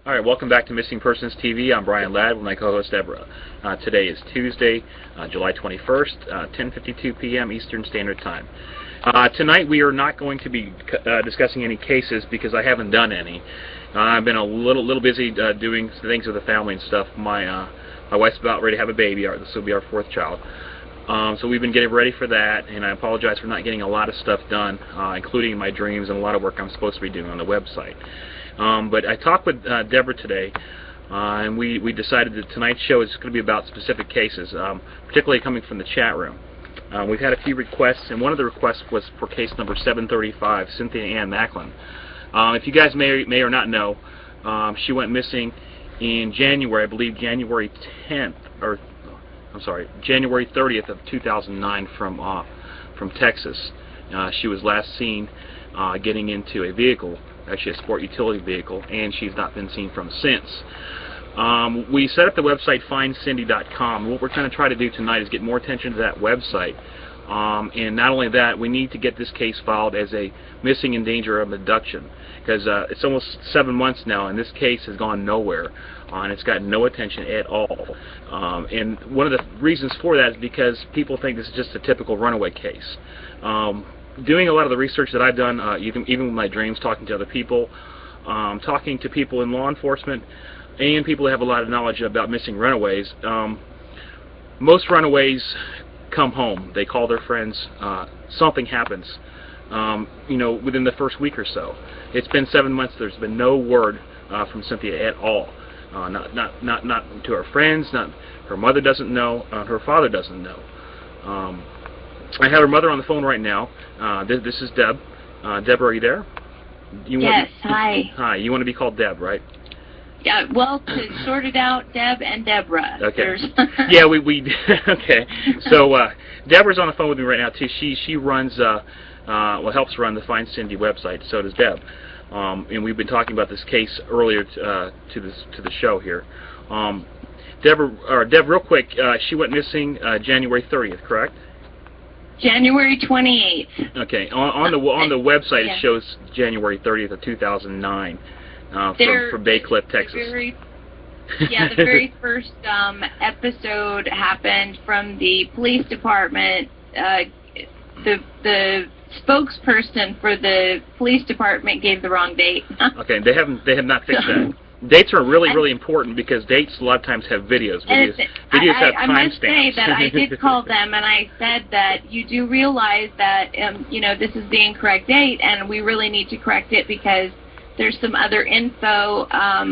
All right, welcome back to Missing Persons TV. I'm Brian Ladd with my co-host Deborah. Today is Tuesday, July 21st, 10:52 p.m. Eastern Standard Time. Tonight we are not going to be discussing any cases because I haven't done any. I've been a little busy doing things with the family and stuff. My wife's about ready to have a baby. This will be our fourth child. So we've been getting ready for that, and I apologize for not getting a lot of stuff done, including my dreams and a lot of work I'm supposed to be doing on the website. But I talked with Deborah today, and we decided that tonight's show is going to be about specific cases, particularly coming from the chat room. We've had a few requests, and one of the requests was for case number 735, Cynthia Ann Macklin. If you guys may or not know, she went missing in January, I believe January 10th, or I'm sorry, January 30th of 2009 from Texas. She was last seen getting into a vehicle, actually a sport utility vehicle, and she's not been seen from since. We set up the website findcindy.com. What we're going to try to do tonight is get more attention to that website. And not only that, we need to get this case filed as a missing in danger of abduction, because it's almost 7 months now, and this case has gone nowhere, and it's got no attention at all. And one of the reasons for that is because people think this is just a typical runaway case. Doing a lot of the research that I've done, even with my dreams, talking to other people, talking to people in law enforcement, and people who have a lot of knowledge about missing runaways, most runaways come home. They call their friends. Something happens, within the first week or so. It's been 7 months. There's been no word from Cynthia at all. Not to her friends. Not her mother doesn't know. Her father doesn't know. I have her mother on the phone right now. This is Deb. Deborah, are you there? Yes, hi. Hi. You want to be called Deb, right? Yeah, well, to sort it out, Deb and Deborah. Okay. Yeah, we okay. So Deborah's on the phone with me right now too. She runs helps run the Find Cindy website. So does Deb. And we've been talking about this case earlier to the show here. Deb, real quick, she went missing January 30th, correct? January 28th. Okay. On the website, it shows January 30th of 2009. From Bay Cliff, Texas. The very first episode happened from the police department. The spokesperson for the police department gave the wrong date. Okay, they have not fixed that. Dates are really important because dates a lot of times have videos. Videos have timestamps. I must say that I did call them and I said that you do realize that this is the incorrect date and we really need to correct it because there's some other info,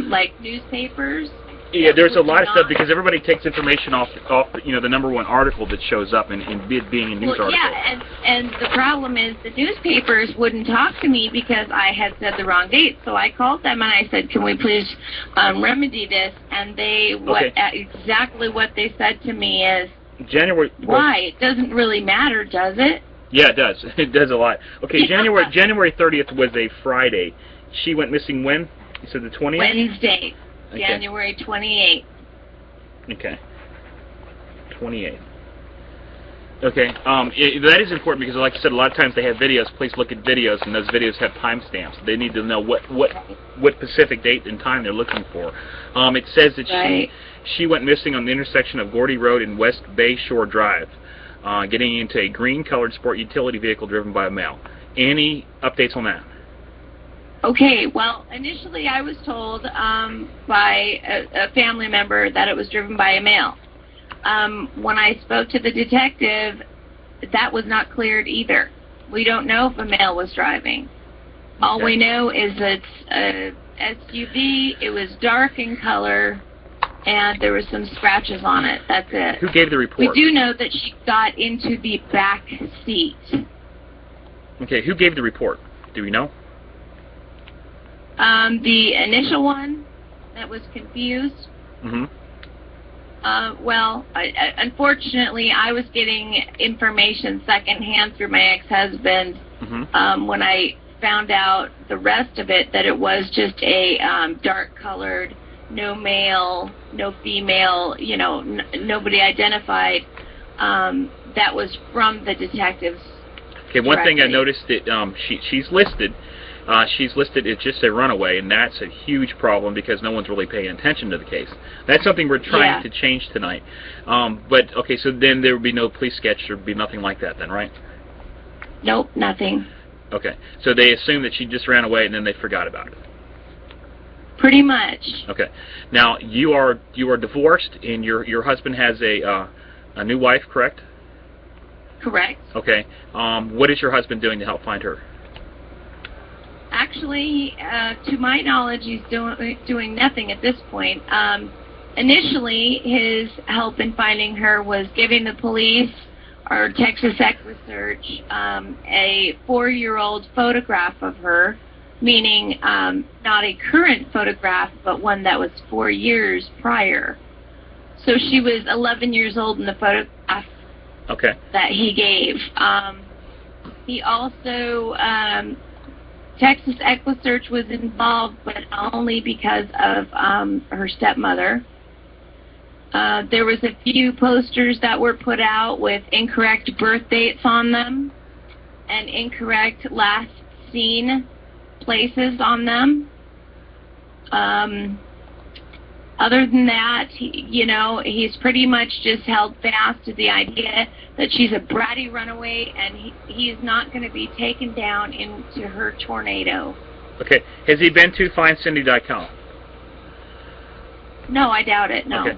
like newspapers. Yeah, there's a lot of stuff because everybody takes information off the number one article that shows up in being a news article. Yeah, and the problem is the newspapers wouldn't talk to me because I had said the wrong date. So I called them and I said, "Can we please remedy this?" And they exactly what they said to me is, January. Why? It doesn't really matter, does it? Yeah, it does. It does a lot. Okay, yeah. January 30th was a Friday. She went missing when? You said the 20th? Wednesday, okay. January 28th. Okay. 28th. Okay. That is important because, like I said, a lot of times they have videos. Please look at videos, and those videos have timestamps. They need to know what specific date and time they're looking for. It says that she went missing on the intersection of Gordy Road and West Bay Shore Drive, getting into a green-colored sport utility vehicle driven by a male. Any updates on that? Okay, well, initially I was told by a family member that it was driven by a male. When I spoke to the detective, that was not cleared either. We don't know if a male was driving. All we know is it's a SUV, it was dark in color, and there were some scratches on it. That's it. Who gave the report? We do know that she got into the back seat. Okay, who gave the report? Do we know? The initial one that was confused. Mm-hmm. Unfortunately, I was getting information secondhand through my ex-husband. Mm-hmm. When I found out the rest of it, that it was just a dark-colored, no male, no female, nobody identified. That was from the detective's. Okay, one thing I noticed that she's listed she's listed as just a runaway, and that's a huge problem because no one's really paying attention to the case. That's something we're trying to change tonight. But, okay, so then there would be no police sketch, there would be nothing like that then, right? Nope, nothing. Okay, so they assume that she just ran away and then they forgot about it. Pretty much. Okay. Now, you are divorced, and your husband has a new wife, correct? Correct. Okay. What is your husband doing to help find her? Actually, to my knowledge, he's doing nothing at this point. Initially, his help in finding her was giving the police or Texas Equisearch a 4-year-old photograph of her, meaning not a current photograph, but one that was 4 years prior. So she was 11 years old in the photograph that he gave. He also, Texas Equisearch was involved, but only because of her stepmother. There was a few posters that were put out with incorrect birth dates on them and incorrect last seen places on them. Other than that, he's pretty much just held fast to the idea that she's a bratty runaway, and he's not going to be taken down into her tornado. Okay. Has he been to FindCindy.com? No, I doubt it. No. Okay.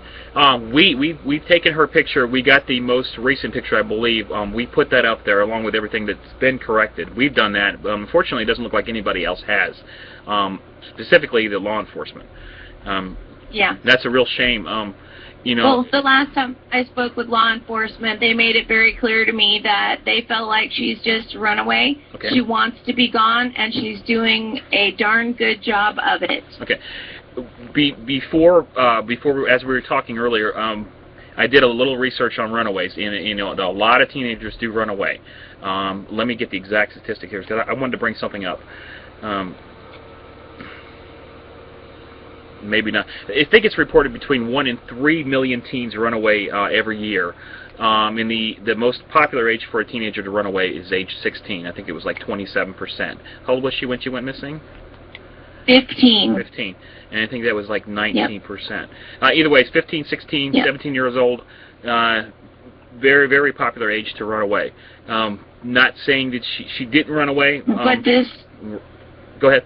We've taken her picture. We got the most recent picture, I believe. We put that up there along with everything that's been corrected. We've done that. Unfortunately, it doesn't look like anybody else has, specifically the law enforcement. Yeah. That's a real shame. Well, the last time I spoke with law enforcement, they made it very clear to me that they felt like she's just a runaway. Okay. She wants to be gone, and she's doing a darn good job of it. Okay. Before, as we were talking earlier, I did a little research on runaways, and a lot of teenagers do run away. Let me get the exact statistic here, because I wanted to bring something up. Maybe not. I think it's reported between 1 and 3 million teens run away every year. And the most popular age for a teenager to run away is age 16. I think it was like 27%. How old was she when she went missing? 15. 15. And I think that was like 19%. Either way, it's 15, 16, 17 years old. Very, very popular age to run away. Not saying that she didn't run away. But this... Go ahead.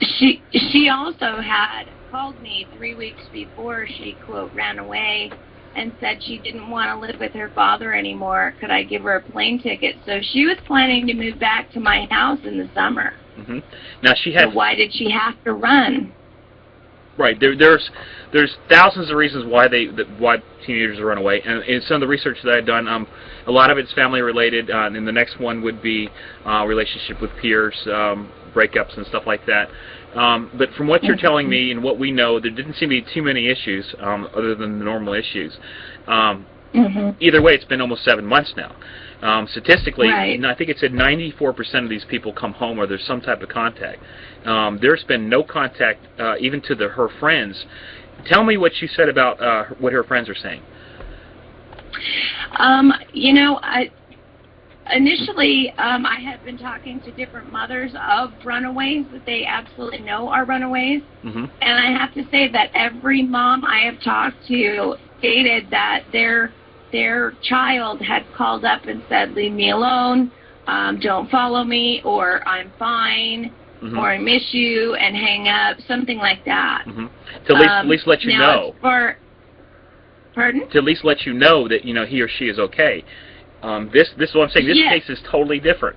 She also had called me 3 weeks before she, quote, ran away and said she didn't want to live with her father anymore. Could I give her a plane ticket? So she was planning to move back to my house in the summer. Mm-hmm. Now she had. So why did she have to run? Right. There's thousands of reasons why why teenagers run away, and in some of the research that I've done, a lot of it's family related, and the next one would be relationship with peers, breakups and stuff like that. But from what you're telling me and what we know, there didn't seem to be too many issues other than the normal issues. Either way, it's been almost 7 months now. Statistically, and I think it said 94% of these people come home or there's some type of contact. There's been no contact even to her friends. Tell me what you said about what her friends are saying. Initially, I had been talking to different mothers of runaways that they absolutely know are runaways. And I have to say that every mom I have talked to stated that their child had called up and said, leave me alone, don't follow me, or I'm fine, or I miss you, and hang up, something like that. To at least let you know. Pardon? To at least let you know that he or she is okay. This is what I'm saying. This case is totally different.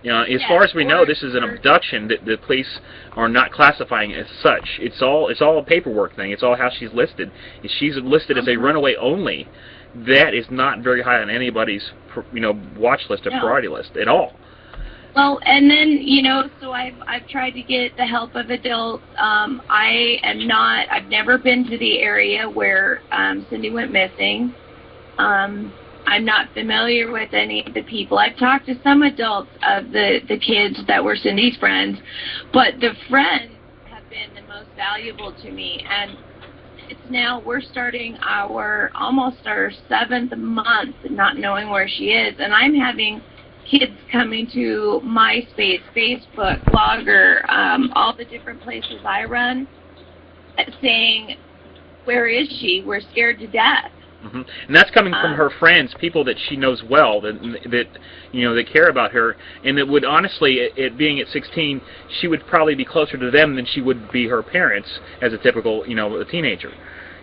As far as we know, this is an abduction that the police are not classifying as such. It's all a paperwork thing. It's all how she's listed. If she's listed as a runaway only, that is not very high on anybody's watch list or priority list at all. Well, and then so I've tried to get the help of adults. I've never been to the area where Cindy went missing. I'm not familiar with any of the people. I've talked to some adults of the kids that were Cindy's friends, but the friends have been the most valuable to me. And it's now we're starting almost our 7th month not knowing where she is, and I'm having kids coming to MySpace, Facebook, Blogger, all the different places I run, saying, "Where is she? We're scared to death." Mm-hmm. And that's coming from her friends, people that she knows well, that care about her, and that would honestly, it being at 16, she would probably be closer to them than she would be her parents as a typical, a teenager.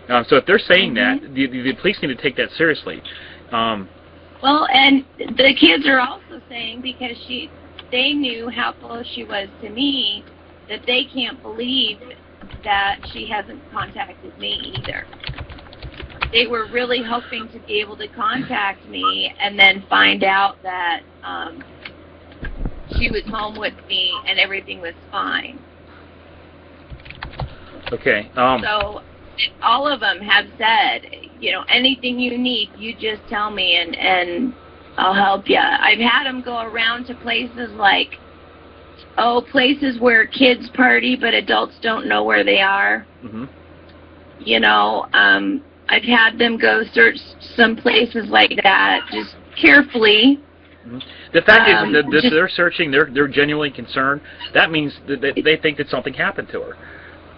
So if they're saying that, the police need to take that seriously. Well, and the kids are also saying, because they knew how close she was to me, that they can't believe that she hasn't contacted me either. They were really hoping to be able to contact me and then find out that she was home with me and everything was fine. Okay. So all of them have said, anything you need, you just tell me and I'll help you. I've had them go around to places like, places where kids party but adults don't know where they are. Mm-hmm. I've had them go search some places like that, just carefully. Mm-hmm. The fact is that they're searching, they're genuinely concerned. That means that they think that something happened to her.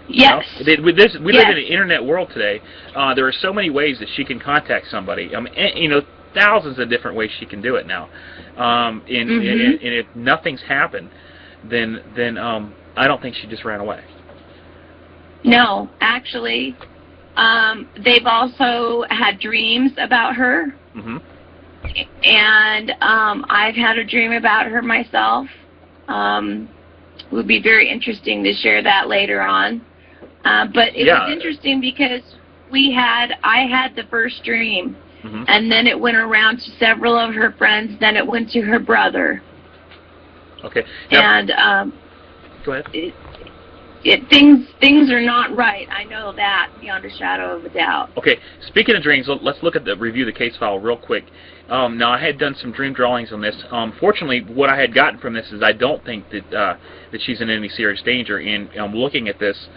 Yes. We live in an internet world today. There are so many ways that she can contact somebody. Thousands of different ways she can do it now. And if nothing's happened, then I don't think she just ran away. No, actually, they've also had dreams about her. Mm-hmm. And I've had a dream about her myself. It would be very interesting to share that later on. But it was interesting because I had the first dream, and then it went around to several of her friends, then it went to her brother. Okay. Now, And go ahead. Things are not right. I know that beyond a shadow of a doubt. Okay. Speaking of dreams, let's look at review the case file real quick. Now, I had done some dream drawings on this. Fortunately, what I had gotten from this is I don't think that she's in any serious danger. And looking at this,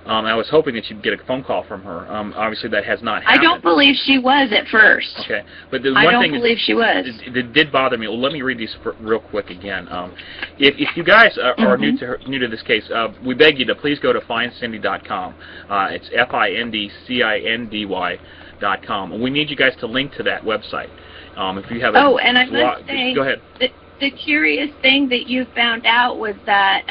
I was hoping that you'd get a phone call from her. Obviously, that has not happened. I don't believe she was at first. Okay, but the I one don't thing believe she was. that did bother me. Well, let me read these real quick again. If you guys are new to this case, we beg you to please go to findcindy.com. It's FINDCINDY.com. We need you guys to link to that website. If you have and I must say, go ahead. The curious thing that you found out was that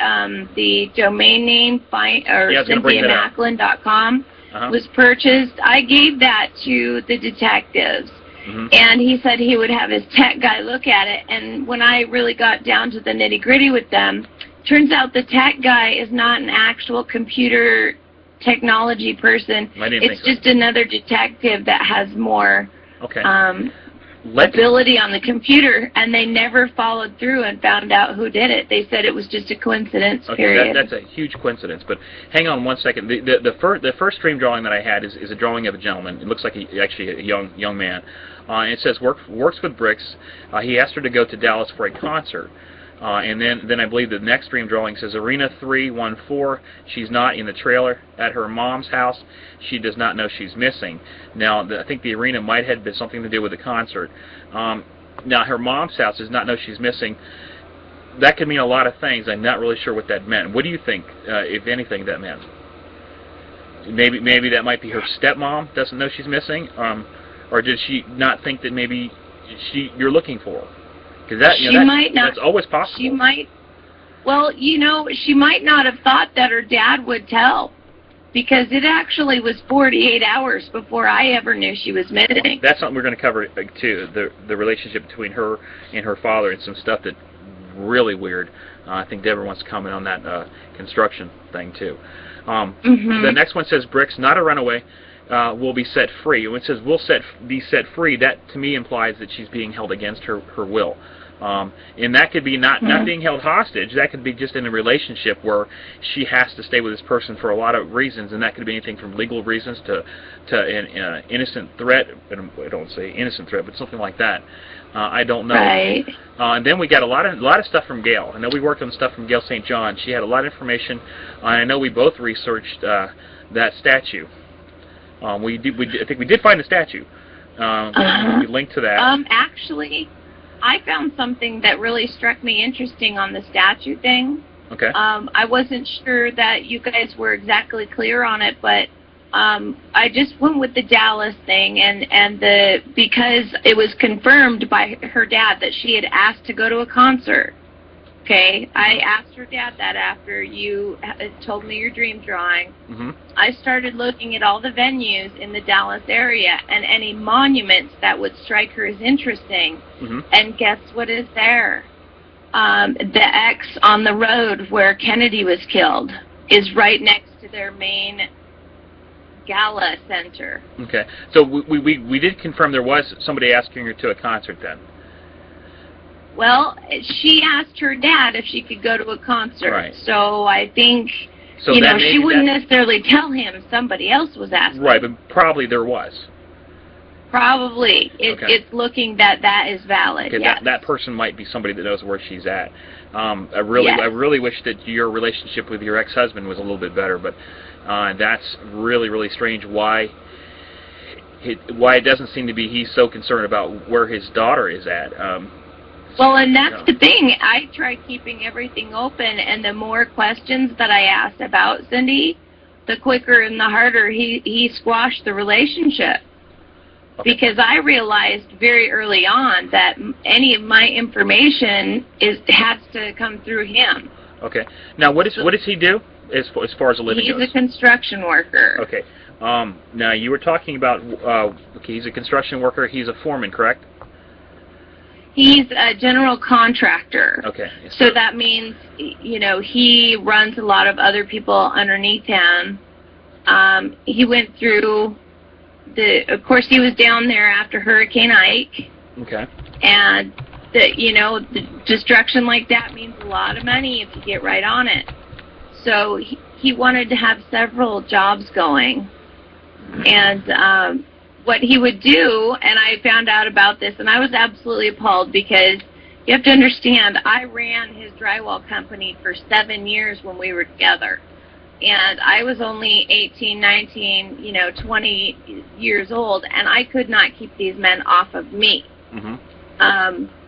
the domain name CynthiaMacklin.com was purchased. I gave that to the detectives, and he said he would have his tech guy look at it. And when I really got down to the nitty-gritty with them, turns out the tech guy is not an actual computer technology person. It's just another detective that has more ability on the computer, and they never followed through and found out who did it. They said it was just a coincidence, period. That's a huge coincidence, but hang on one second. The first dream drawing that I had is a drawing of a gentleman. It looks like actually a young man. And it says works with bricks. He asked her to go to Dallas for a concert. And then I believe the next dream drawing says Arena 314. She's not in the trailer at her mom's house. She does not know she's missing. Now, I think the arena might have been something to do with the concert. Now, her mom's house does not know she's missing. That could mean a lot of things. I'm not really sure what that meant. What do you think, if anything, that meant? Maybe that might be her stepmom doesn't know she's missing, or did she not think that maybe you're looking for her? That's always possible. She might. Well, she might not have thought that her dad would tell, because it actually was 48 hours before I ever knew she was missing. That's something we're going to cover too. The relationship between her and her father, and some stuff that really weird. I think Deborah wants to comment on that construction thing too. The next one says bricks, not a runaway. Will be set free. When it says be set free, that to me implies that she's being held against her will. And that could be not being held hostage. That could be just in a relationship where she has to stay with this person for a lot of reasons, and that could be anything from legal reasons to an innocent threat. I don't say innocent threat, but something like that. I don't know. Right. And then we got a lot of stuff from Gail. I know we worked on stuff from Gail St. John. She had a lot of information. I know we both researched that statue. I think we did find the statue. We linked to that. Actually, I found something that really struck me interesting on the statute thing. Okay. I wasn't sure that you guys were exactly clear on it, but I just went with the Dallas thing, and because it was confirmed by her dad that she had asked to go to a concert. Okay, I asked her dad that after you told me your dream drawing. I started looking at all the venues in the Dallas area and any monuments that would strike her as interesting. And guess what is there? The X on the road where Kennedy was killed is right next to their main gala center. Okay, so we did confirm there was somebody asking her to a concert then. Well, she asked her dad if she could go to a concert. Right. So I think, so you know, she wouldn't necessarily tell him. Somebody else was asking. Right, but probably there was. Probably. It's looking that is valid, okay, yes. that person might be somebody that knows where she's at. I really wish that your relationship with your ex-husband was a little bit better, but that's really, really strange why it doesn't seem to be he's so concerned about where his daughter is at. Well, and that's the thing. I tried keeping everything open, and the more questions that I asked about Cindy, the quicker and the harder he squashed the relationship. Okay. Because I realized very early on that any of my information has to come through him. Okay. Now, what does he do as far as a living goes? He's a construction worker. Okay. Now, you were talking about, okay, he's a construction worker. He's a foreman, correct? He's a general contractor. Okay. So that means, you know, he runs a lot of other people underneath him. He went through of course, he was down there after Hurricane Ike. Okay. And, the destruction like that means a lot of money if you get right on it. So he wanted to have several jobs going. And what he would do, and I found out about this, and I was absolutely appalled because you have to understand, I ran his drywall company for 7 years when we were together. And I was only 18, 19, 20 years old, and I could not keep these men off of me.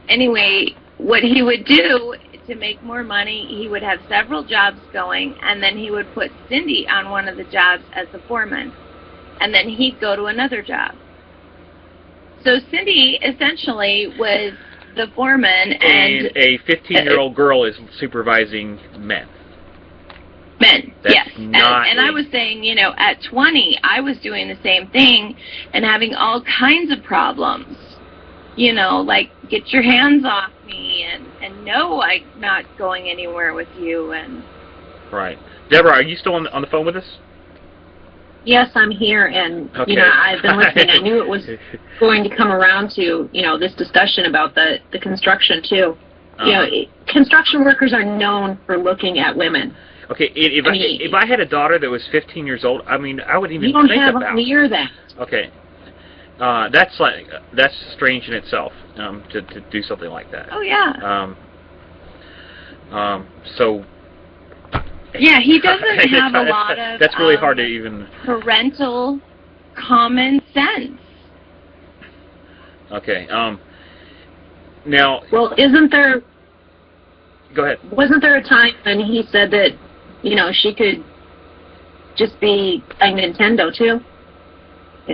Anyway, what he would do to make more money, he would have several jobs going, and then he would put Cindy on one of the jobs as the foreman. And then he'd go to another job. So Cindy essentially was the foreman, and a 15-year-old girl is supervising men. Men, yes. And I was saying, at 20, I was doing the same thing and having all kinds of problems. Like, get your hands off me, and no, I'm not going anywhere with you. And right. Deborah, are you still on the phone with us? Yes, I'm here, and, okay. I've been listening. I knew it was going to come around to, this discussion about the construction, too. Construction workers are known for looking at women. Okay, if I had a daughter that was 15 years old, I wouldn't even think about it. You don't have near that. Okay. That's strange in itself, to do something like that. Oh, yeah. So... Yeah, he doesn't have a lot of... That's really hard to even... parental common sense. Okay, now... Well, isn't there... Go ahead. Wasn't there a time when he said that, she could just be playing Nintendo, too?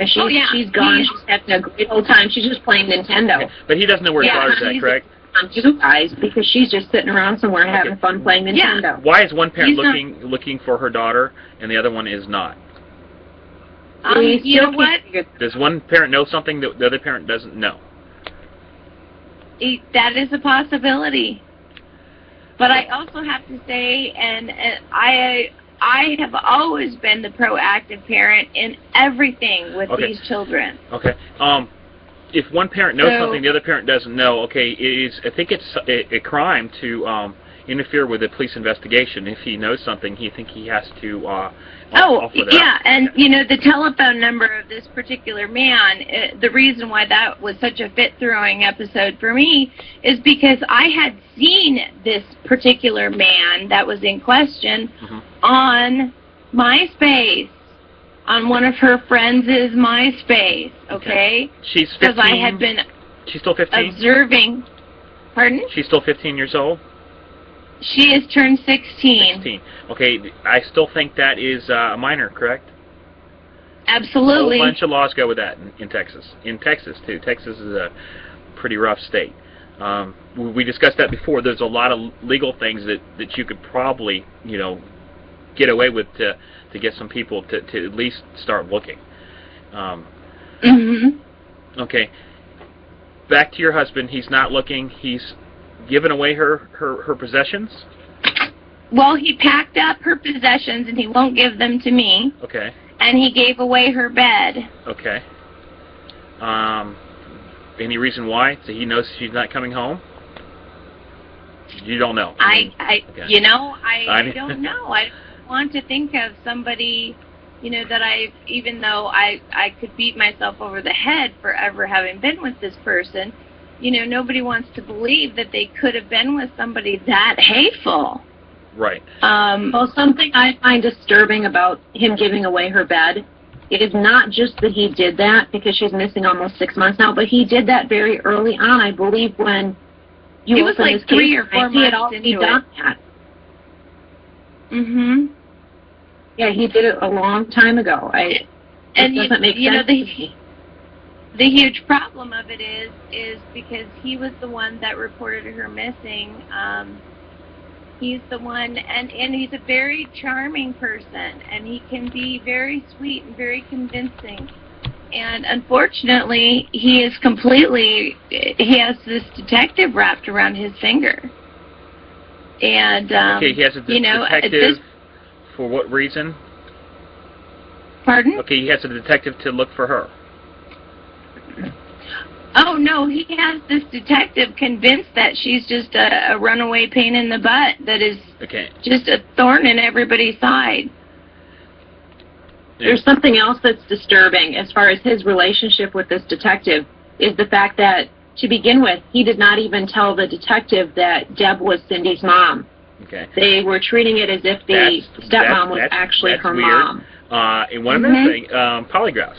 She's gone, she's having a great old time, she's just playing Nintendo. Okay. But he doesn't know where his daughter's at, correct? On you guys, because she's just sitting around somewhere having fun playing Nintendo. Yeah. Why is one parent looking for her daughter and the other one is not? You know what? Does one parent know something that the other parent doesn't know? That is a possibility. But I also have to say, and I have always been the proactive parent in everything with these children. Okay. If one parent knows something the other parent doesn't know, okay, I think it's a crime to interfere with a police investigation. If he knows something, he has to offer that. Yeah, and the telephone number of this particular man, the reason why that was such a fit-throwing episode for me is because I had seen this particular man that was in question on MySpace. On one of her friends' MySpace, okay? She's 15. Because I had been she's still 15? observing. Pardon? She's still 15 years old? She is turned 16. 16. Okay, I still think that is a minor, correct? Absolutely. A whole bunch of laws go with that in Texas. In Texas, too. Texas is a pretty rough state. We discussed that before. There's a lot of legal things that you could probably, get away with to get some people to at least start looking. Okay. Back to your husband. He's not looking. He's given away her possessions? Well, he packed up her possessions and he won't give them to me. Okay. And he gave away her bed. Okay. Any reason why? So he knows she's not coming home? You don't know. Okay. I don't know. I want to think of somebody, that even though I could beat myself over the head for ever having been with this person, nobody wants to believe that they could have been with somebody that hateful. Right. Well, something I find disturbing about him giving away her bed, it is not just that he did that, because she's missing almost 6 months now, but he did that very early on, I believe, when you opened his case. It was like 3 or 4 months into it. Yeah, he did it a long time ago. It doesn't make sense to me. The huge problem of it is because he was the one that reported her missing. He's the one, and he's a very charming person, and he can be very sweet and very convincing. And unfortunately, he has this detective wrapped around his finger. And, okay, he has a detective for what reason? Pardon? Okay, he has a detective to look for her. Oh, no, he has this detective convinced that she's just a runaway pain in the butt that is just a thorn in everybody's side. There's something else that's disturbing as far as his relationship with this detective, is the fact that, to begin with, he did not even tell the detective that Deb was Cindy's mom. Okay. They were treating it as if the stepmom was actually her mom. And one other thing, polygraphs.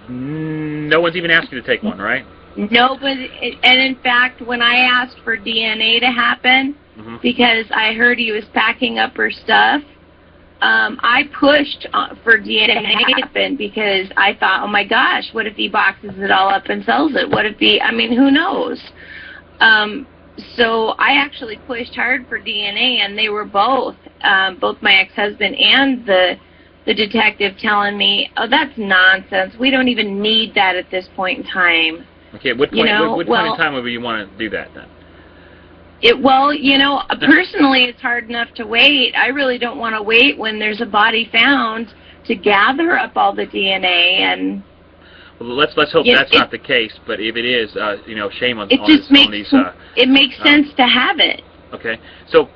No one's even asked you to take one, right? Nobody, and in fact, when I asked for DNA to happen, because I heard he was packing up her stuff, I pushed for DNA to happen because I thought, oh my gosh, what if he boxes it all up and sells it? What if who knows? So I actually pushed hard for DNA, and they were both my ex-husband and the detective telling me, oh, that's nonsense. We don't even need that at this point in time. Okay, what point in time would you want to do that then? Personally, it's hard enough to wait. I really don't want to wait when there's a body found to gather up all the DNA and. Well, let's hope that's not the case. But if it is, shame on these. It makes sense to have it. Okay, so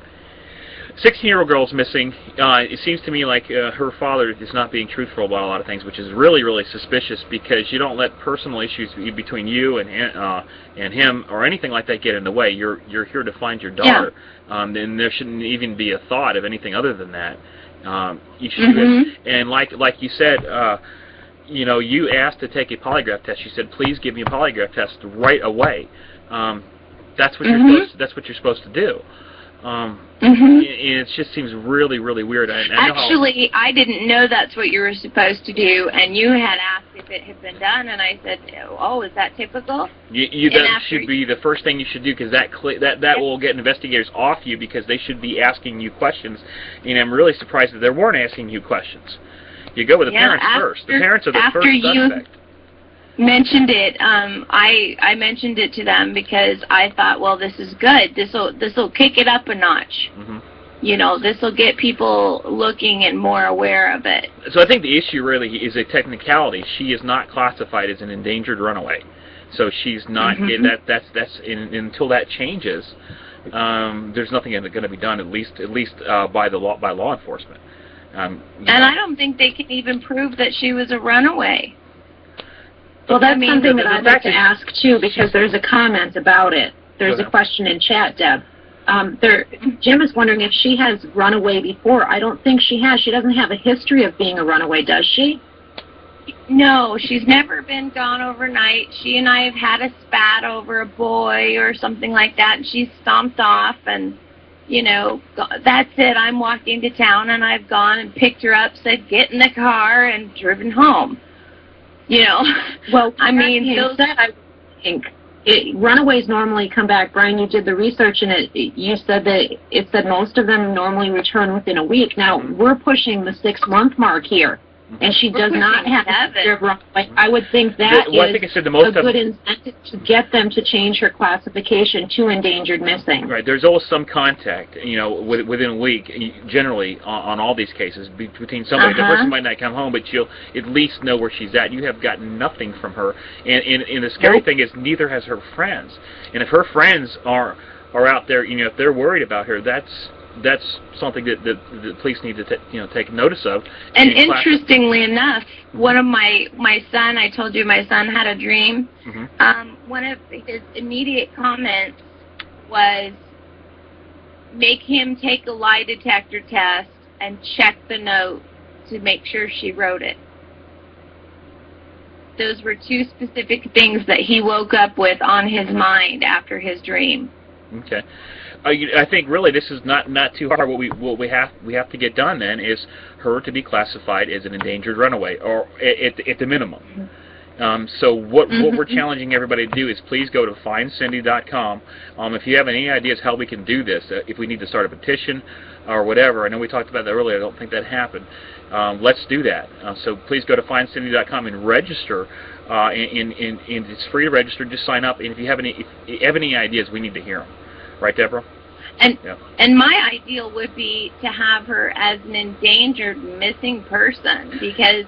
16-year-old girl's missing. It seems to me like her father is not being truthful about a lot of things, which is really, really suspicious, because you don't let personal issues between you and him or anything like that get in the way. You're here to find your daughter, and there shouldn't even be a thought of anything other than that. You should, and like you said, you asked to take a polygraph test. You said, "Please give me a polygraph test right away." That's what you're supposed to do. It just seems really, really weird. Actually, I didn't know that's what you were supposed to do, and you had asked if it had been done, and I said, "Oh, is that typical?" That should be the first thing you should do, because that will get investigators off you, because they should be asking you questions. And I'm really surprised that they weren't asking you questions. You go with the parents first. The parents are the first suspect. Mentioned it. I mentioned it to them because I thought, well, this is good. This'll kick it up a notch. This'll get people looking and more aware of it. So I think the issue really is a technicality. She is not classified as an endangered runaway, so she's not. Until that changes, there's nothing going to be done. At least by law enforcement. And I don't think they can even prove that she was a runaway. Well, that's something that I'd like to ask, too, because there's a comment about it. There's a question in chat, Deb. Jim is wondering if she has run away before. I don't think she has. She doesn't have a history of being a runaway, does she? No, she's never been gone overnight. She and I have had a spat over a boy or something like that, and she's stomped off, and, you know, that's it. I'm walking to town, and I've gone and picked her up, said, get in the car, and driven home. You know, well, I mean, those... I think runaways normally come back. Brian, you did the research, and you said that it said most of them normally return within a week. Now, we're pushing the 6-month mark here. And she does not have a runaway. I would think that is a good incentive to get them to change her classification to endangered missing. Right. There's always some contact, you know, within a week, generally on all these cases, between somebody. The person might not come home, but you'll at least know where she's at. You have gotten nothing from her. And the scary thing is neither has her friends. And if her friends are out there, you know, if they're worried about her, that's something that the police need to take notice of. And interestingly enough, one of my son, I told you my son had a dream. One of his immediate comments was, make him take a lie detector test and check the note to make sure she wrote it. Those were two specific things that he woke up with on his mind after his dream. Okay. I think really this is not too hard. What we have to get done then is her to be classified as an endangered runaway, or at the minimum. So what we're challenging everybody to do is please go to findcindy.com. If you have any ideas how we can do this, if we need to start a petition or whatever. I know we talked about that earlier. I don't think that happened. Let's do that. So please go to findcindy.com and register. And it's free to register. Just sign up. And if you have any ideas, we need to hear them. Right, Deborah? And my ideal would be to have her as an endangered missing person, because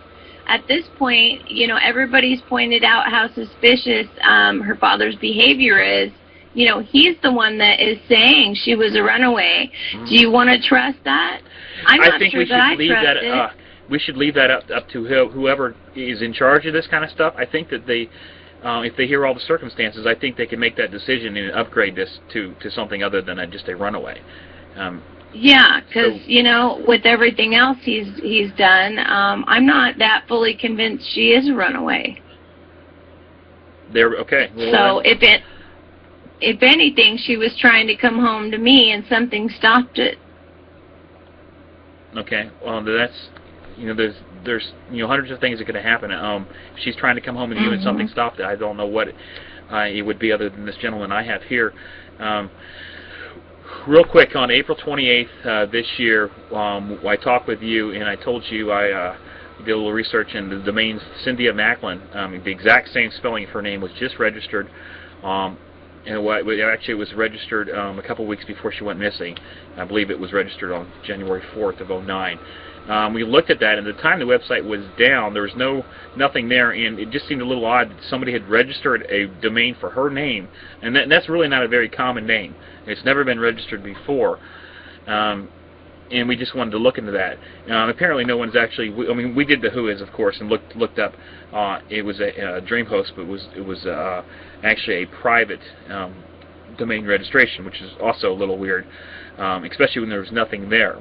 at this point, you know, everybody's pointed out how suspicious her father's behavior is. You know, he's the one that is saying she was a runaway. Do you want to trust that? I'm not sure that I trust it. We should leave that up to whoever is in charge of this kind of stuff. I think that they... if they hear all the circumstances, I think they can make that decision and upgrade this to something other than just a runaway. Yeah, because you know, with everything else he's done, I'm not that fully convinced she is a runaway. Okay. Well, so if anything, she was trying to come home to me, and something stopped it. Okay. Well, that's, you know, there's you know, hundreds of things that could happen. If she's trying to come home to you and something stopped it, I don't know what it would be other than this gentleman I have here. Real quick, on April 28th this year, I talked with you, and I told you I did a little research, and the domain Cynthia Macklin, the exact same spelling of her name, was just registered. And actually, it was registered a couple weeks before she went missing. I believe it was registered on January 4th of '09. We looked at that, and at the time the website was down, there was nothing there, and it just seemed a little odd that somebody had registered a domain for her name, and that's really not a very common name. It's never been registered before, and we just wanted to look into that. Apparently no one's actually, I mean, we did the Who Is, of course, and looked up. It was a DreamHost, but it was actually a private domain registration, which is also a little weird, especially when there was nothing there.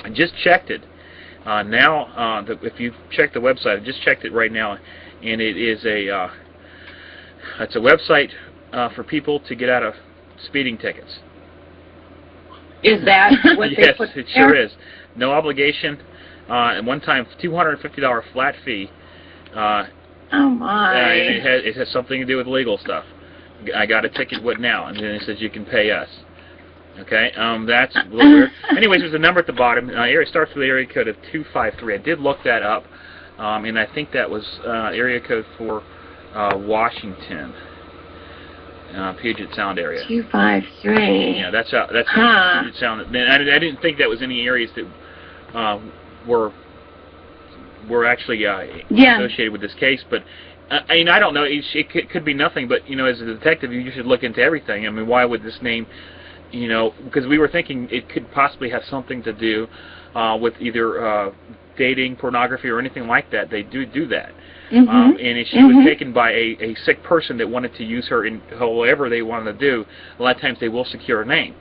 I just checked it. Now, if you check the website, I just checked it right now, and it is it's a website for people to get out of speeding tickets. Is that what they put there? Yes, it sure is. No obligation. At one time, $250 flat fee. Oh my! It has something to do with legal stuff. I got a ticket. What now? And then it says you can pay us. Okay, that's a little weird. Anyways, there's a number at the bottom. Area starts with the area code of 253. I did look that up, and I think that was area code for Washington, Puget Sound area. 253. Yeah, that's Puget Sound. I didn't think that was any areas that were actually associated with this case, but. I mean, I don't know. It could be nothing, but you know, as a detective, you should look into everything. I mean, why would this name? You know, because we were thinking it could possibly have something to do with either dating, pornography, or anything like that. They do that. And if she was taken by a sick person that wanted to use her in however they wanted to do, a lot of times they will secure a name.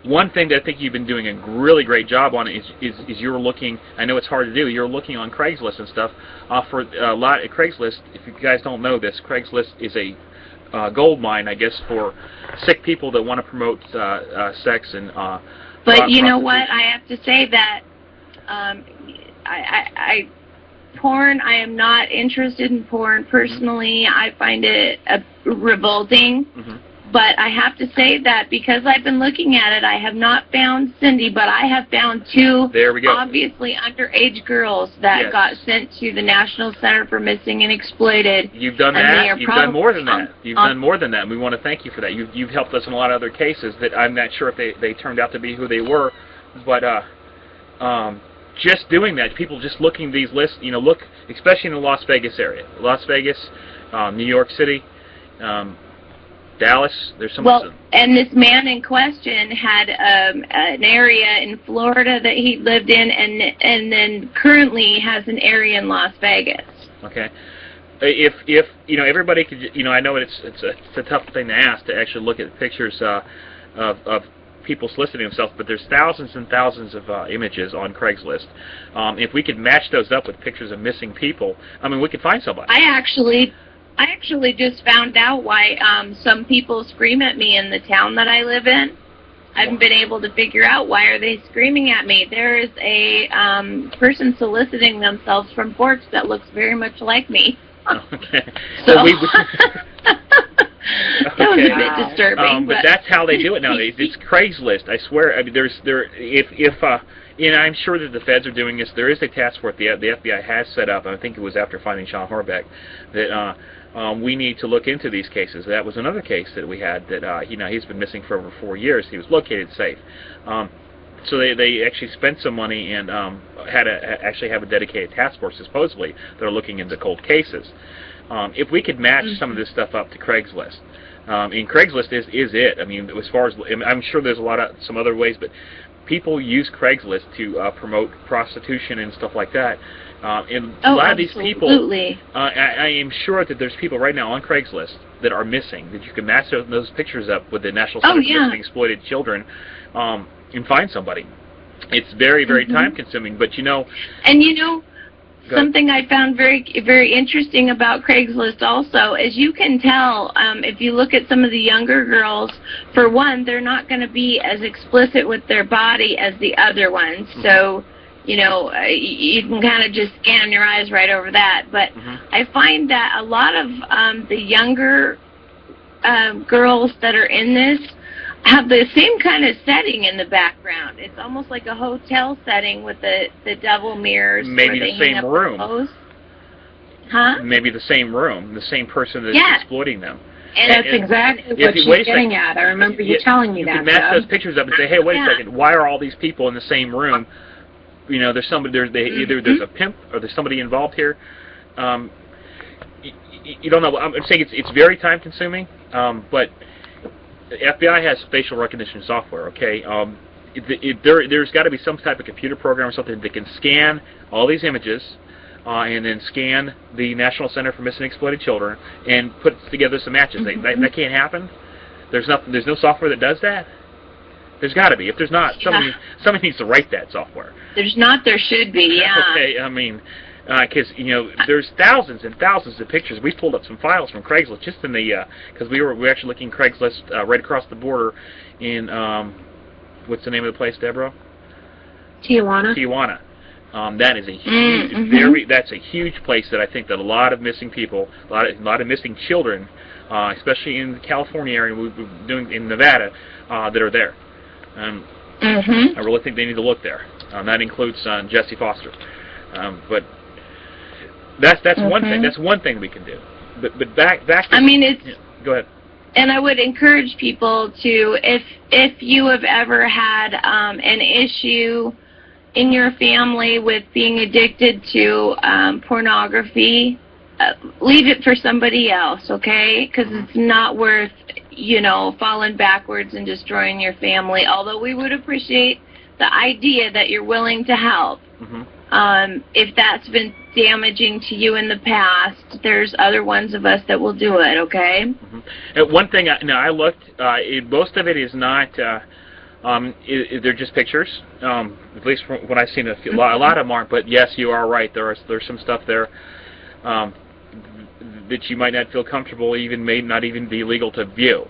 one thing that I think you've been doing a really great job on is you're looking. I know it's hard to do. You're looking on Craigslist and stuff for a lot at Craigslist. If you guys don't know this, Craigslist is a gold mine, I guess, for sick people that want to promote sex and. But you know what? I have to say that porn. I am not interested in porn personally. I find it revolting. But I have to say that because I've been looking at it, I have not found Cindy, but I have found two obviously underage girls that got sent to the National Center for Missing and Exploited. You've done that. You've done more than that. You've done more than that. And we want to thank you for that. You've helped us in a lot of other cases that I'm not sure if they turned out to be who they were, but just doing that, people just looking at these lists, you know, look, especially in the Las Vegas area, Las Vegas, New York City. Dallas, there's some. Well, and this man in question had an area in Florida that he lived in, and then currently has an area in Las Vegas. Okay, if you know, everybody could, you know, I know it's a tough thing to ask to actually look at pictures of people soliciting themselves, but there's thousands and thousands of images on Craigslist. If we could match those up with pictures of missing people, I mean, we could find somebody. I actually just found out why some people scream at me in the town that I live in. I haven't been able to figure out why are they screaming at me. There is a person soliciting themselves from Forks that looks very much like me. Okay. So that was a bit disturbing. But that's how they do it nowadays. It's Craigslist. I swear. I mean, and I'm sure that the feds are doing this. There is a task force the FBI has set up, and I think it was after finding Sean Horbeck, that we need to look into these cases. That was another case that we had that you know, he's been missing for over 4 years. He was located safe. So they actually spent some money and actually have a dedicated task force, supposedly, that are looking into cold cases. If we could match some of this stuff up to Craigslist, and Craigslist is it. I mean, as far as I'm sure there's some other ways, but people use Craigslist to promote prostitution and stuff like that. And a lot of these people, I am sure that there's people right now on Craigslist that are missing, that you can match those pictures up with the National Center for Missing and Exploited Children and find somebody. It's very, very time-consuming, but you know... And you know, something I found very, very interesting about Craigslist also, as you can tell, if you look at some of the younger girls, for one, they're not going to be as explicit with their body as the other ones. So, you know, you can kind of just scan your eyes right over that. But I find that a lot of the younger girls that are in this have the same kind of setting in the background. It's almost like a hotel setting with the double mirrors. Maybe where the they same room. Huh? Maybe the same room, the same person that's exploiting them. And that's exactly what she's getting at. I remember you telling me that. You can match those pictures up and say, hey, wait a second, why are all these people in the same room? You know, there's somebody, either there's a pimp or there's somebody involved here. You don't know. I'm saying it's very time-consuming, but the FBI has facial recognition software, okay? There's got to be some type of computer program or something that can scan all these images and then scan the National Center for Missing and Exploited Children and put together some matches. That can't happen? There's no software that does that? There's got to be. If there's not, somebody needs to write that software. There's not, there should be, Okay, I mean... because you know, there's thousands and thousands of pictures. We pulled up some files from Craigslist just in the because we were actually looking Craigslist right across the border in what's the name of the place, Deborah? Tijuana. Tijuana. That is a huge, that's a huge place that I think that a lot of missing people, a lot of missing children, especially in the California area, we're doing in Nevada, that are there. I really think they need to look there. That includes Jesse Foster, but. That's one thing. That's one thing we can do. But back. To, I mean, it's. Yeah, go ahead. And I would encourage people to, if you have ever had an issue in your family with being addicted to pornography, leave it for somebody else, okay? Because it's not worth, you know, falling backwards and destroying your family. Although we would appreciate the idea that you're willing to help. If that's been damaging to you in the past, there's other ones of us that will do it, okay? And one thing, I looked, most of it is not They're just pictures. At least from what I've seen, a lot of them aren't. But yes, you are right. There's some stuff there that you might not feel comfortable, may not even be legal to view.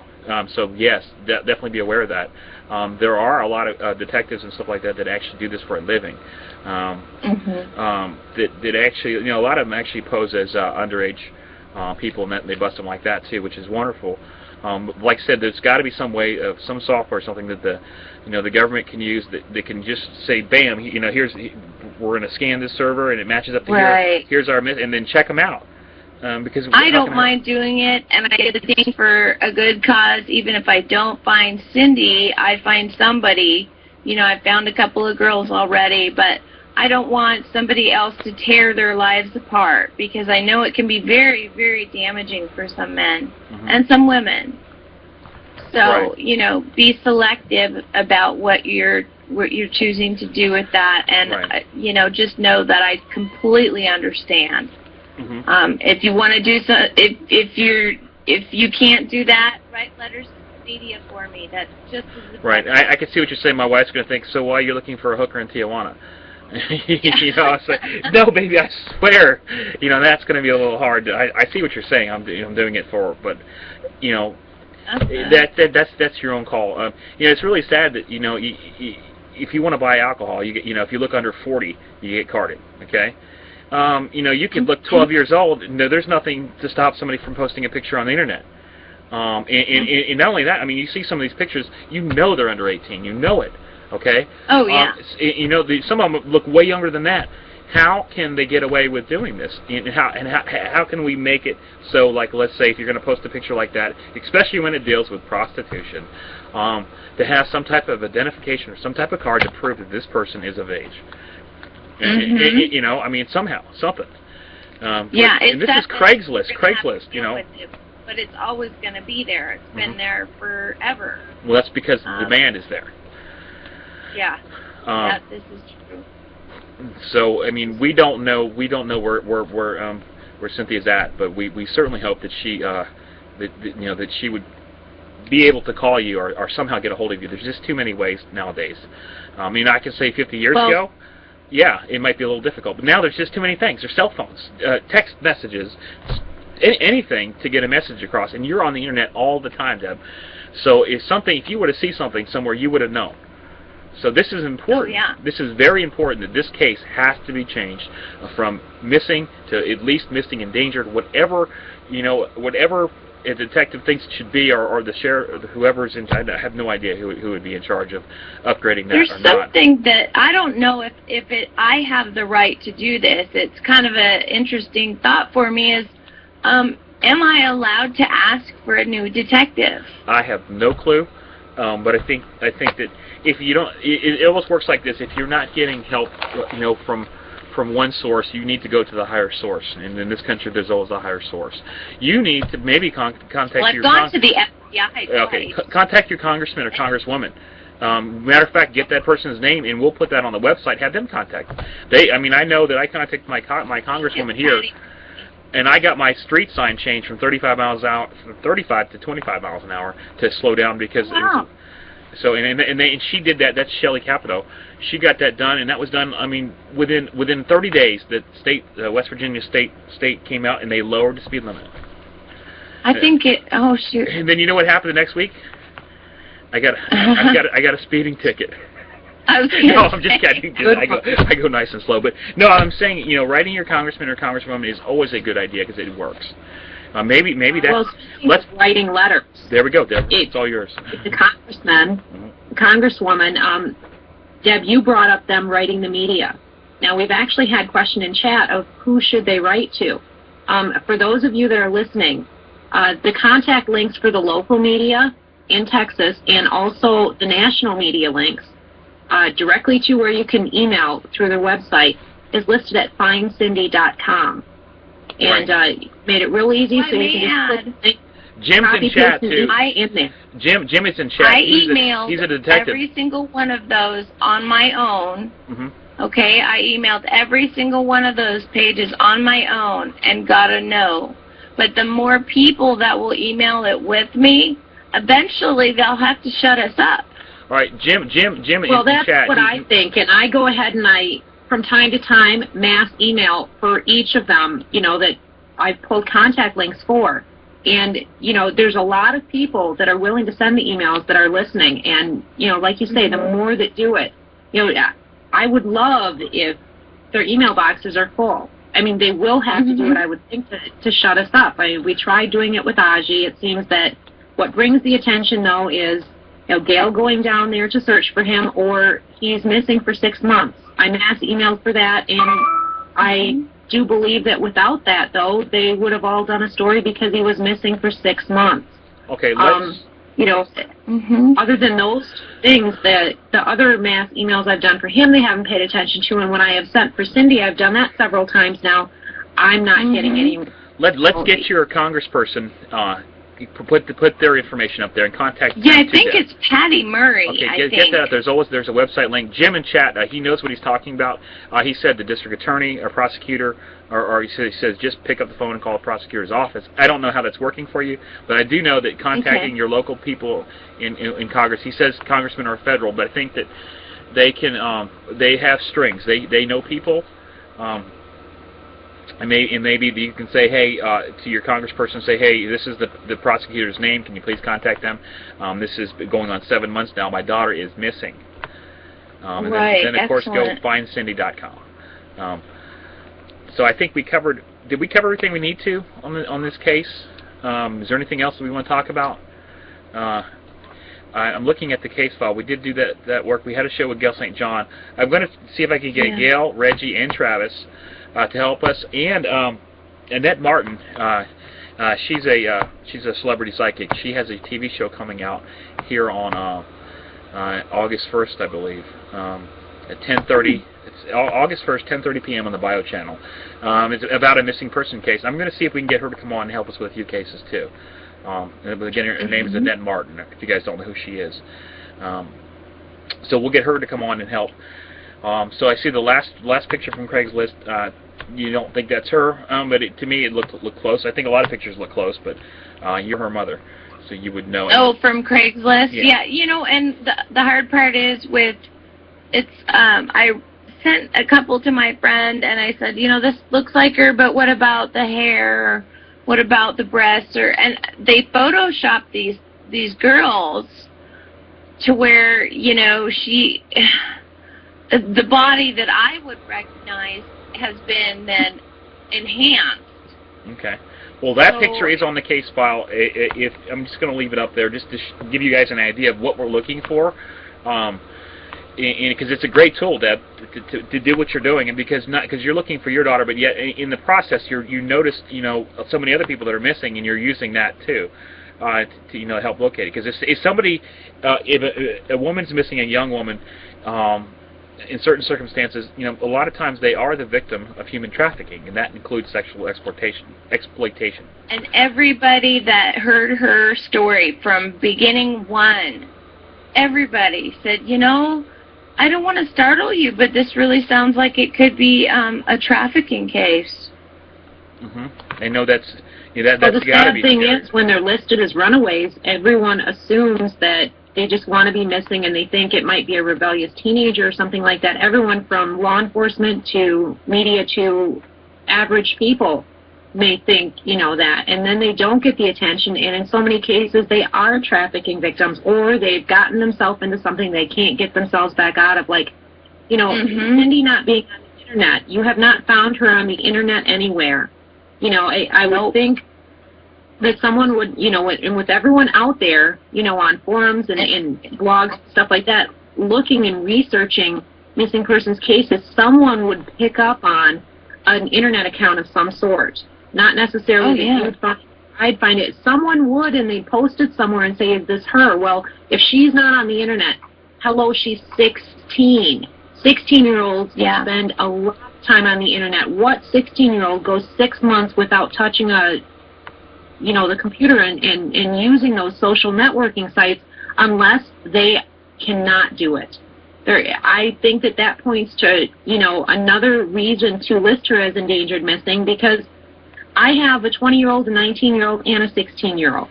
So yes, definitely be aware of that. There are a lot of detectives and stuff like that that actually do this for a living. That actually, a lot of them actually pose as underage people, and they bust them like that too, which is wonderful. Like I said, there's got to be some way of some software, something that the government can use that can just say, bam, we're going to scan this server and it matches up to here. Here's our and then check them out. Because I don't mind doing it, and I get a thing for a good cause. Even if I don't find Cindy, I find somebody. I found a couple of girls already, but I don't want somebody else to tear their lives apart, because I know it can be very, very damaging for some men and some women. So, be selective about what you're choosing to do with that, and just know that I completely understand. If you want to do so, if you can't do that, write letters to the media for me. That's just as right. I can see what you're saying. My wife's going to think, so why are you looking for a hooker in Tijuana? I say, no, baby, I swear. That's going to be a little hard. I see what you're saying. I'm doing it for, but that's your own call. It's really sad that if you want to buy alcohol, if you look under 40, you get carded. Okay. You could look 12 years old. There's nothing to stop somebody from posting a picture on the internet. And not only that, you see some of these pictures, they're under 18. You know it. Okay. Oh yeah. Some of them look way younger than that. How can they get away with doing this? And how can we make it so, like, let's say if you're going to post a picture like that, especially when it deals with prostitution, to have some type of identification or some type of card to prove that this person is of age. Somehow, something. And this is Craigslist, but it's always going to be there. It's been there forever. Well, that's because the demand is there. Yeah, this is true. So, we don't know where Cynthia's at, but we certainly hope that she that she would be able to call you or somehow get a hold of you. There's just too many ways nowadays. I can say 50 years ago, yeah, it might be a little difficult, but now there's just too many things. There's cell phones, text messages, anything to get a message across, and you're on the internet all the time, Deb. So if you were to see something somewhere, you would have known. So this is important. Oh, yeah. This is very important that this case has to be changed from missing to at least missing, endangered, whatever a detective thinks it should be, or the sheriff, or whoever's in charge. I have no idea who would be in charge of upgrading that. There's or not. something that I don't know if I have the right to do this. It's kind of an interesting thought for me. Is am I allowed to ask for a new detective? I have no clue, but I think that if you don't, it almost works like this. If you're not getting help, from one source, you need to go to the higher source. And in this country, there's always a higher source. You need to maybe contact I've gone to the FBI. Okay, contact your congressman or congresswoman. Matter of fact, get that person's name, and we'll put that on the website. Have them contact. I know that I contacted my congresswoman here, and I got my street sign changed from 35 to 25 miles an hour to slow down because. Wow. And she did that. That's Shelley Capito. She got that done, and that was done. Within 30 days, the West Virginia state came out and they lowered the speed limit. I think it. Oh shoot! And then you know what happened the next week? I got a speeding ticket. I'm just kidding. I go nice and slow, but no, I'm saying writing your congressman or congresswoman is always a good idea because it works. Maybe that's. Well, let's writing letters. There we go, Deb. It's all yours. The congressman, congresswoman, Deb, you brought up them writing the media. Now we've actually had question in chat of who should they write to. For those of you that are listening, the contact links for the local media in Texas and also the national media links directly to where you can email through their website is listed at findcindy.com. And made it real easy so you can just click. Jim's in chat too. Jim is in chat. I emailed he's a detective. every single one of those on my own. Okay, I emailed every single one of those pages on my own and got a no. But the more people that will email it with me, eventually they'll have to shut us up. All right, Jim Well, in that's chat. what I think, and I go ahead and I, from time to time, mass email for each of them, you know, that I've pulled contact links for. And, you know, there's a lot of people that are willing to send the emails that are listening. And, you know, like you say, the more that do it, you know, I would love if their email boxes are full. I mean, they will have to do it, I would think, to shut us up. I mean, we tried doing it with Aji. It seems that what brings the attention, though, is, you know, Gail going down there to search for him, or he's missing for 6 months. I mass emailed for that, and I do believe that without that, though, they would have all done a story because he was missing for 6 months. Okay, let's... you know, other than those things, the other mass emails I've done for him, they haven't paid attention to, and when I have sent for Cindy, I've done that several times now, I'm not getting any... Let's get your congressperson, put their information up there and contact them. Yeah, I think it's Patty Murray. Okay, get that. There's a website link. Jim in chat, he knows what he's talking about. He said the district attorney or prosecutor, or he says just pick up the phone and call the prosecutor's office. I don't know how that's working for you, but I do know that contacting your local people in Congress. He says congressmen are federal, but I think that they can. They have strings. They know people. And maybe you can say, hey, to your congressperson, say, hey, this is the prosecutor's name. Can you please contact them? This is going on 7 months now. My daughter is missing. And then of course, go findcindy.com. So I think we covered. Did we cover everything we need to on this case? Is there anything else that we want to talk about? I'm looking at the case file. We did do that work. We had a show with Gail St. John. I'm going to see if I can get Gail, Reggie, and Travis to help us, and Annette Martin. She's a celebrity psychic. She has a TV show coming out here on August 1st, I believe, at 10:30. It's August 1st, 10:30 p.m. on the Bio Channel. It's about a missing person case. I'm going to see if we can get her to come on and help us with a few cases too. Again, her name is Annette Martin. If you guys don't know who she is, so we'll get her to come on and help. So I see the last picture from Craigslist. You don't think that's her, but to me it looked close. I think a lot of pictures look close, but you're her mother, so you would know. Oh, from Craigslist? Yeah, you know, and the hard part is with, it's, I sent a couple to my friend, and I said, you know, this looks like her, but what about the hair? What about the breasts? And they photoshopped these girls to where, you know, the body that I would recognize has been then enhanced. Okay. Well, that picture is on the case file. If I'm just going to leave it up there just to give you guys an idea of what we're looking for, because it's a great tool, Deb, to do what you're doing, and because you're looking for your daughter, but yet in the process you noticed, you know, so many other people that are missing, and you're using that too to you know, help locate it. Because if somebody, if a woman's missing, a young woman, in certain circumstances, you know, a lot of times they are the victim of human trafficking, and that includes sexual exploitation. And everybody that heard her story from beginning one, everybody said, you know, I don't want to startle you, but this really sounds like it could be a trafficking case. I know that's that's well, the sad thing is, when they're listed as runaways, everyone assumes that they just want to be missing, and they think it might be a rebellious teenager or something like that. Everyone from law enforcement to media to average people may think, you know, that, and then they don't get the attention, and in so many cases they are trafficking victims, or they've gotten themselves into something they can't get themselves back out of, like, you know, Cindy not being on the internet. You have not found her on the internet anywhere. You know, I would think that someone would, you know, and with everyone out there, you know, on forums and blogs, stuff like that, looking and researching missing persons cases, someone would pick up on an internet account of some sort. Not necessarily that you would find, I'd find it. Someone would, and they post it somewhere and say, is this her? Well, if she's not on the internet, hello, she's 16. 16-year-olds spend a lot of time on the internet. What 16-year-old goes 6 months without touching the computer and using those social networking sites unless they cannot do it? I think that points to, you know, another reason to list her as endangered missing, because I have a 20-year-old, a 19-year-old, and a 16-year-old.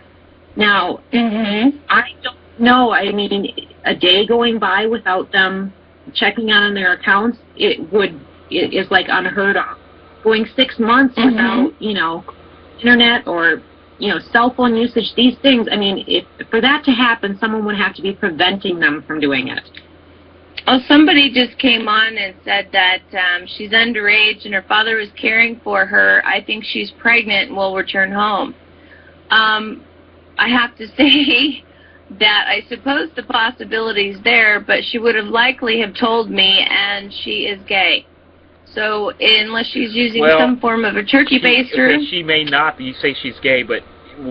Now, I don't No, I mean, a day going by without them checking on their accounts, it is like unheard of. Going 6 months without, internet or, cell phone usage, these things, I mean, for that to happen, someone would have to be preventing them from doing it. Oh, somebody just came on and said that she's underage and her father was caring for her. I think she's pregnant and will return home. I have to say that I suppose the possibility is there, but she would have likely have told me, and she is gay. So unless she's using some form of a turkey baster... She may not be. You say she's gay, but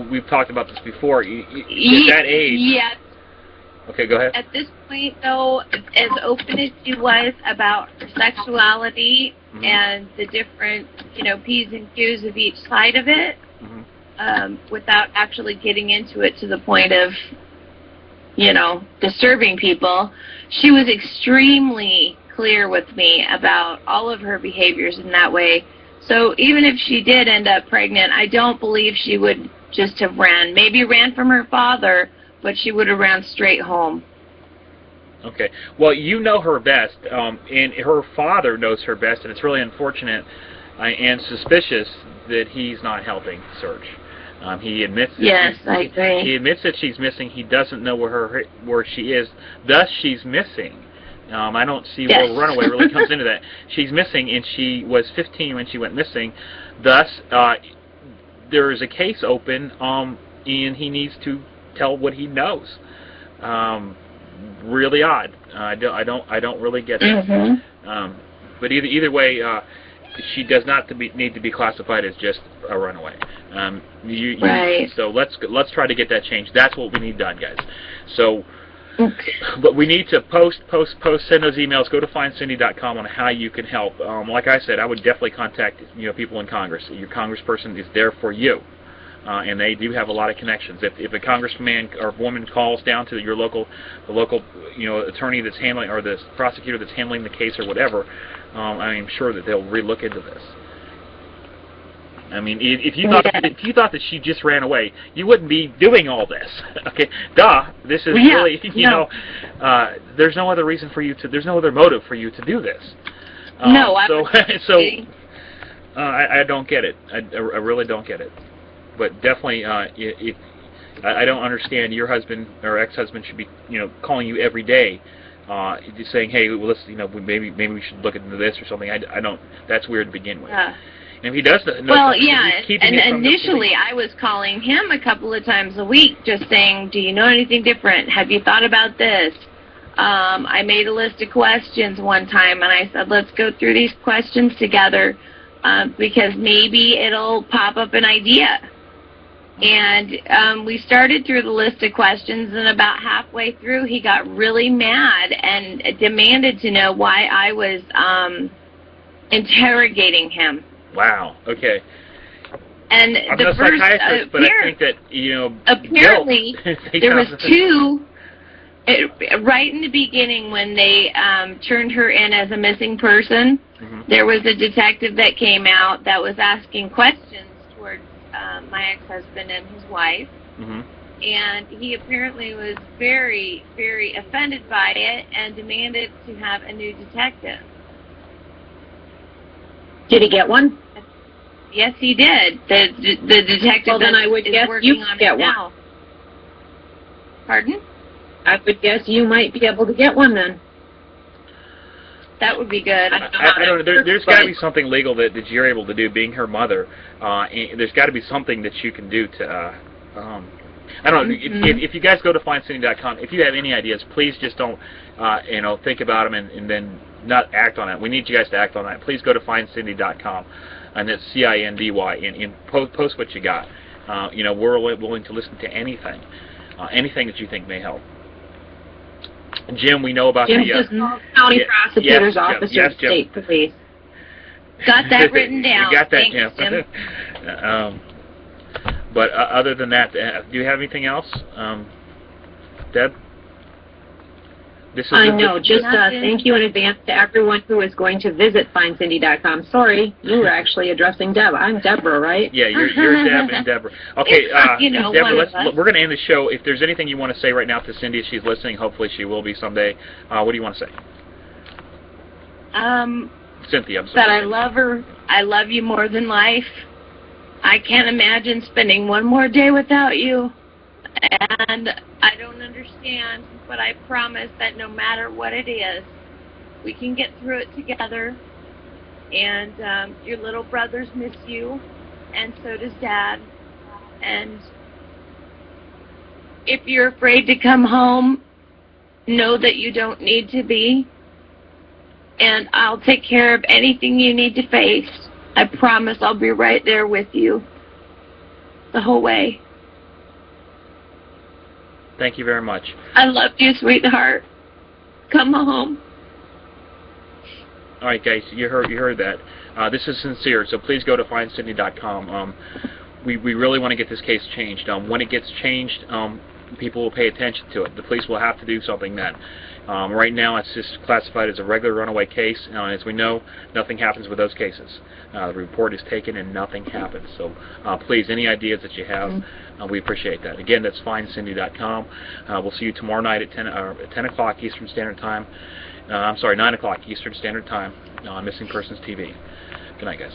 we've talked about this before. At that age... Yes. Okay, go ahead. At this point, though, as open as she was about her sexuality and the different, P's and Q's of each side of it, without actually getting into it to the point of, disturbing people, she was extremely clear with me about all of her behaviors in that way. So even if she did end up pregnant, I don't believe she would just have ran. Maybe ran from her father, but she would have ran straight home. Okay. Well, you know her best, and her father knows her best, and it's really unfortunate and suspicious that he's not helping search. He admits that yes, I agree. He admits that she's missing. He doesn't know where she is. Thus, she's missing. I don't see where runaway really comes into that. She's missing, and she was 15 when she went missing. Thus, there is a case open, and he needs to tell what he knows. Really odd. I don't really get that. But either way, she does not need to be classified as just a runaway. Right. So let's try to get that changed. That's what we need done, guys. So, but we need to post, send those emails. Go to findcindy.com on how you can help. Like I said, I would definitely contact people in Congress. Your congressperson is there for you. And they do have a lot of connections. If a congressman or woman calls down to the local attorney that's handling, or the prosecutor that's handling the case or whatever, I'm sure that they'll relook into this. I mean, if you thought that she just ran away, you wouldn't be doing all this. Okay, duh. This is really there's no other reason for you to. There's no other motive for you to do this. No, I don't get it. I really don't get it. But definitely, I don't understand. Your husband or ex-husband should be, calling you every day, just saying, "Hey, well, let's, maybe we should look into this or something." I don't. That's weird to begin with. And if he does, and initially I was calling him a couple of times a week, just saying, "Do you know anything different? Have you thought about this?" I made a list of questions one time, and I said, "Let's go through these questions together, because maybe it'll pop up an idea." And we started through the list of questions, and about halfway through, he got really mad and demanded to know why I was interrogating him. Wow. Okay. And I'm not a psychiatrist, but I think that apparently there was two. Right in the beginning, when they turned her in as a missing person, there was a detective that came out that was asking questions towards my ex-husband and his wife, and he apparently was very, very offended by it and demanded to have a new detective. Did he get one? Yes, he did. The detective well, then I would guess working you on get it now. One. Pardon? I would guess you might be able to get one then. That would be good. I don't know. There's got to be something legal that you're able to do, being her mother. There's got to be something that you can do to. I don't know. If you guys go to findcindy.com, if you have any ideas, please just don't, think about them and then not act on it. We need you guys to act on that. Please go to findcindy.com, and that's CINDY, and post what you got. We're willing to listen to anything that you think may help. Jim, we know about Jim just county prosecutor's office of state police. Got that written down. You got that, Thanks, Jim. But other than that, do you have anything else, Deb? I know. Just thank you in advance to everyone who is going to visit FindCindy.com. Sorry, you were actually addressing Deb. I'm Deborah, right? Yeah, you're Deb and Deborah. Okay, Deborah, we're going to end the show. If there's anything you want to say right now to Cindy, if she's listening, hopefully she will be someday. What do you want to say? Cynthia, I'm sorry. That I love her. I love you more than life. I can't imagine spending one more day without you. And I don't understand, but I promise that no matter what it is, we can get through it together. And your little brothers miss you, and so does Dad. And if you're afraid to come home, know that you don't need to be. And I'll take care of anything you need to face. I promise I'll be right there with you the whole way. Thank you very much. I love you, sweetheart. Come home. All right, guys, you heard that. This is sincere, so please go to FindCindy.com. We really want to get this case changed. When it gets changed, people will pay attention to it. The police will have to do something then. Right now, it's just classified as a regular runaway case. As we know, nothing happens with those cases. The report is taken and nothing happens. So please, any ideas that you have, we appreciate that. Again, that's FindCindy.com. We'll see you tomorrow night at 10 o'clock Eastern Standard Time. I'm sorry, 9 o'clock Eastern Standard Time on Missing Persons TV. Good night, guys.